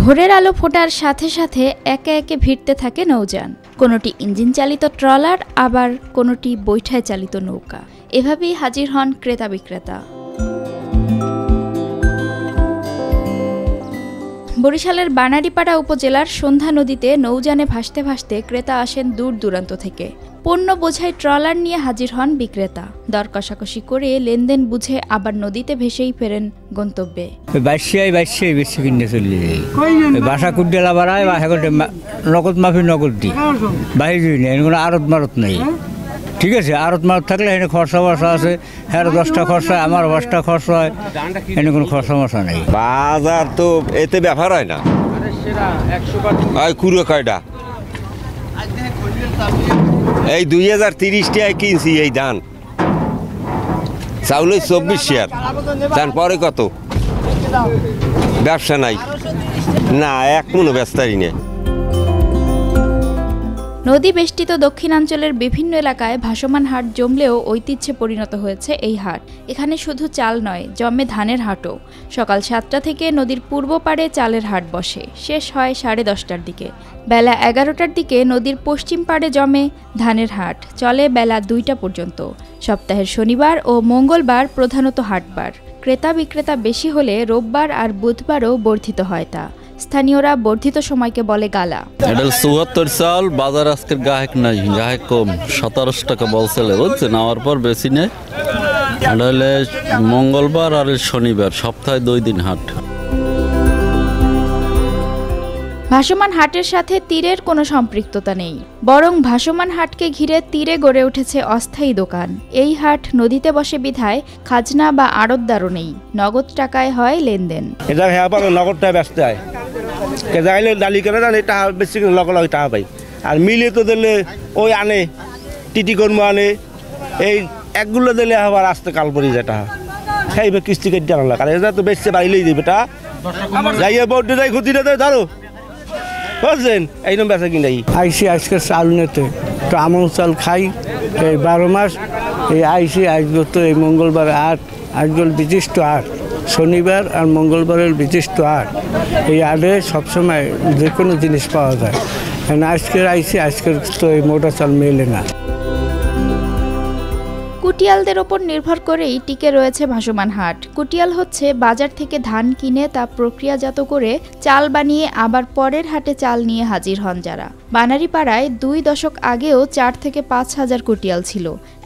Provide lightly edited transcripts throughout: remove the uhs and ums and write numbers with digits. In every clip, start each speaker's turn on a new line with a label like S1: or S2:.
S1: ভোরের আলো ফোটার সাথে সাথে একে একে ভিড়তে থাকে নৌযান, কোনোটি ইঞ্জিন চালিত ট্রলার, আবার কোনোটি বৈঠায় চালিত নৌকা। এভাবেই হাজির হন ক্রেতা বিক্রেতা। বরিশালের বানারীপাড়া উপজেলার সন্ধ্যা নদীতে নৌযানে ভাসতে ভাসতে ক্রেতা আসেন দূর দূরান্ত থেকে। পণ্য বোঝাই ট্রলার নিয়ে হাজির হন বিক্রেতা। দর কষাকষি করে লেনদেন বুঝে আবার নদীতে ভেসেই ফেরেন গন্তব্যে।
S2: বেশি কিনে চলে যায় বাসা কুডেলা বাড়ায় বাসা করতে নগদ মাফি নগদ দিই বাহির নেই, কোনো আড়ত মারত নেই। ঠিক আছে, আড়ত মারত থাকলে এখানে খরচা বর্ষা আছে, হ্যাঁ 10টা খরচা হয়, আমার 10টা খরচা হয়, এখানে কোনো খরচা মশা নেই।
S3: বাজার তো এতে ব্যাপার হয় না, কুড়ো কয়টা এই 2030 টাকায় কিনছি এই ধান, চাউল 24 শেয়ার, তারপরে কত ব্যবসা নাই না, এক মনো ব্যস্তারই নেই।
S1: নদী বেষ্টিত দক্ষিণাঞ্চলের বিভিন্ন এলাকায় ভাসমান হাট জমলেও ঐতিহ্যে পরিণত হয়েছে এই হাট। এখানে শুধু চাল নয়, জমে ধানের হাটও। সকাল 7টা থেকে নদীর পূর্ব পাড়ে চালের হাট বসে, শেষ হয় 10:30টার দিকে। বেলা 11টার দিকে নদীর পশ্চিম পাড়ে জমে ধানের হাট, চলে বেলা 2টা পর্যন্ত। সপ্তাহের শনিবার ও মঙ্গলবার প্রধানত হাটবার। ক্রেতা বিক্রেতা বেশি হলে রোববার আর বুধবারও বর্ধিত হয় তা। স্থানীয়রা বর্ধিত সময়কে বলে গালা।
S4: এটা 74 চাল, বাজার আজকের গাহক নাই, গাহক কম, 17 টাকা বলছে, বুঝছেন, নেওয়ার পর বেশি নেই। এটা হলে মঙ্গলবার আর শনিবার, সপ্তাহে 2 দিন হাট।
S1: ভাসমান হাটের সাথে তীরের কোনো সম্পৃক্ততা নেই, বরং ভাসমান হাটকে ঘিরে তীরে গড়ে উঠেছে অস্থায়ী দোকান। এই হাট নদীতে বসে বিধায় খাজনা বা আড়তদারও নেই, নগদ টাকায় হয় লেনদেন।
S5: এটা নগদটা ব্যস্ত হয়, ডালি কেনা টাকা বেশি লগে লগে টাকা পাই, আর মিলে তো দিলে ওই আনে টিটি কর্ম আনে, এই একগুলো দিলে আবার আসতে কাল পরি যায় টাকা, খাইবে কিস্তি কেটে আনা লাগে, আর এটা তো বেশি বাইলেই দেবে টা যাইয়া বড্ডে যাই ক্ষতিটা দেয় ধরো, বুঝছেন, এইরকম বেচা কিনাই।
S6: আইসি আজকে চাল নিতে তো আমন চাল খাই এই 12 মাস। এই আইসি আজকে তো এই মঙ্গলবার আট, আজকাল বিশিষ্ট আট, শনিবার আর মঙ্গলবারের বিশিষ্ট আট। এই আটে সবসময় যে কোনো জিনিস পাওয়া যায়। আজকের আইসি আজকের তো এই মোটা চাল মেলে না।
S1: কুটিয়ালদের ওপর নির্ভর করেই টিকে রয়েছে ভাসমান হাট। কুটিয়াল হচ্ছে বাজার থেকে ধান কিনে তা প্রক্রিয়াজাত করে চাল বানিয়ে আবার পরের হাটে চাল নিয়ে হাজির হন যারা। বানারীপাড়ায় 2 দশক আগেও 4 থেকে 5 হাজার কুটিয়াল ছিল,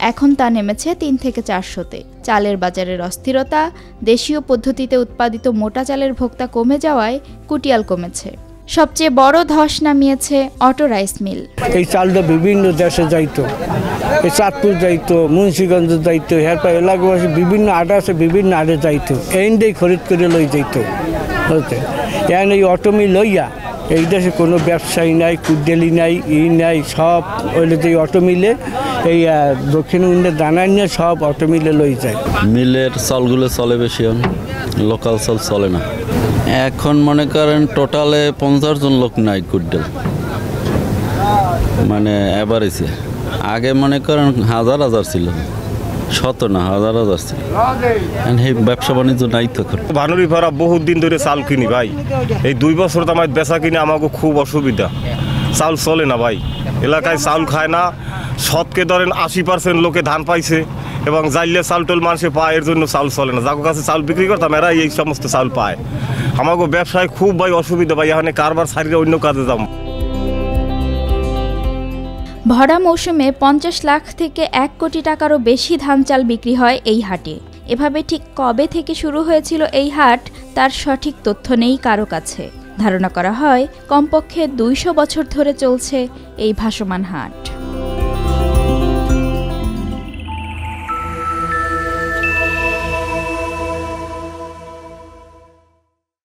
S1: এখন তা নেমেছে 3 থেকে 400-তে। চালের বাজারের অস্থিরতা, দেশীয় পদ্ধতিতে উৎপাদিত মোটা চালের ভোক্তা কমে যাওয়ায় কুটিয়াল কমেছে। সবচেয়ে বড় ধস নামিয়েছে অটো রাইস মিল।
S6: এই চালটা বিভিন্ন দেশে যাইতো, এই চাঁদপুর যাইতো, মুন্সিগঞ্জ যাইতো, এরপর এলাকাবাসী বিভিন্ন আট আছে, বিভিন্ন আটে যাইতো, এইটাই খরিদ করে লই যাইতো। বুঝতে এখন এই অটো মিল লইয়া এই দেশে কোনো ব্যবসায়ী নাই, কুডেলি নাই, নাই, সব ওইলে যে অটো মিলে এই দক্ষিণ ইন্ডিয়ার দানা নিয়ে সব অটো মিলে লই যায়।
S4: মিলের চালগুলো চলে বেশি, লোকাল চাল চলে না। এখন মনে করেন টোটালে 50 জন লোক নাই কুডেল, মানে এভারেজে। আগে মনে করেন হাজার হাজার ছিল, শত না হাজার হাজার ছিল। এই ব্যবসা বাণিজ্য নাই তখন।
S5: বানারীপাড়া বহুত দিন ধরে চাল কিনি ভাই, এই 2 বছর তো আমার বেচা কিনে আমাকে খুব অসুবিধা, চাল চলে না ভাই, এলাকায় চাল খায় না। শতকে ধরেন 80% লোকে ধান পাইছে, এবং জাইলে চাল টোল মানুষে পায়, এর জন্য চাল চলে না। যার কাছে চাল বিক্রি করতাম এরা এই সমস্ত চাল পায়। আমাকে ব্যবসায় খুব ভাই অসুবিধা ভাই, এখানে কারবার ছাড়িয়ে অন্য কাজে যাবো।
S1: ভরা মৌসুমে 50 লাখ থেকে 1 কোটি টাকারও বেশি ধান চাল বিক্রি হয় এই হাটে। এভাবে ঠিক কবে থেকে শুরু হয়েছিল এই হাট তার সঠিক তথ্য নেই কারো কাছে। ধারণা করা হয় কমপক্ষে 200 বছর ধরে চলছে এই ভাসমান হাট।